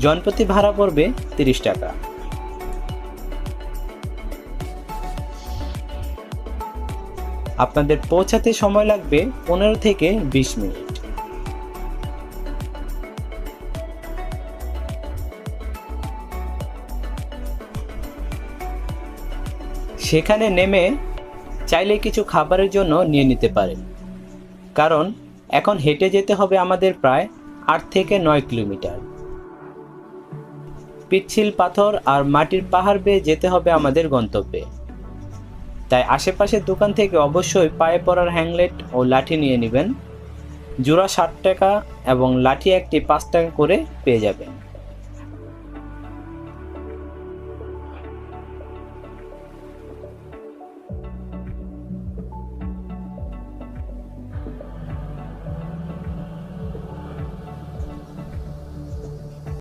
জনপ্রতি ভাড়া পড়বে 30 টাকা। আপনাদের পৌঁছাতে সময় লাগবে 15 থেকে 20 মিনিট। সেখানে নেমে চাইলে কিছু খাবারের জন্য নিয়ে নিতে পারেন, কারণ এখন হেঁটে যেতে হবে আমাদের প্রায় 8 থেকে 9 কিলোমিটার। পিচ্ছিল পাথর আর মাটির পাহাড় বেয়ে যেতে হবে আমাদের গন্তব্যে, তাই আশেপাশের দোকান থেকে অবশ্যই পায়ে পড়ার হ্যাংলেট ও লাঠি নিয়ে নেবেন। জোড়া 60 টাকা এবং লাঠি একটি 5 টাকা করে পেয়ে যাবেন।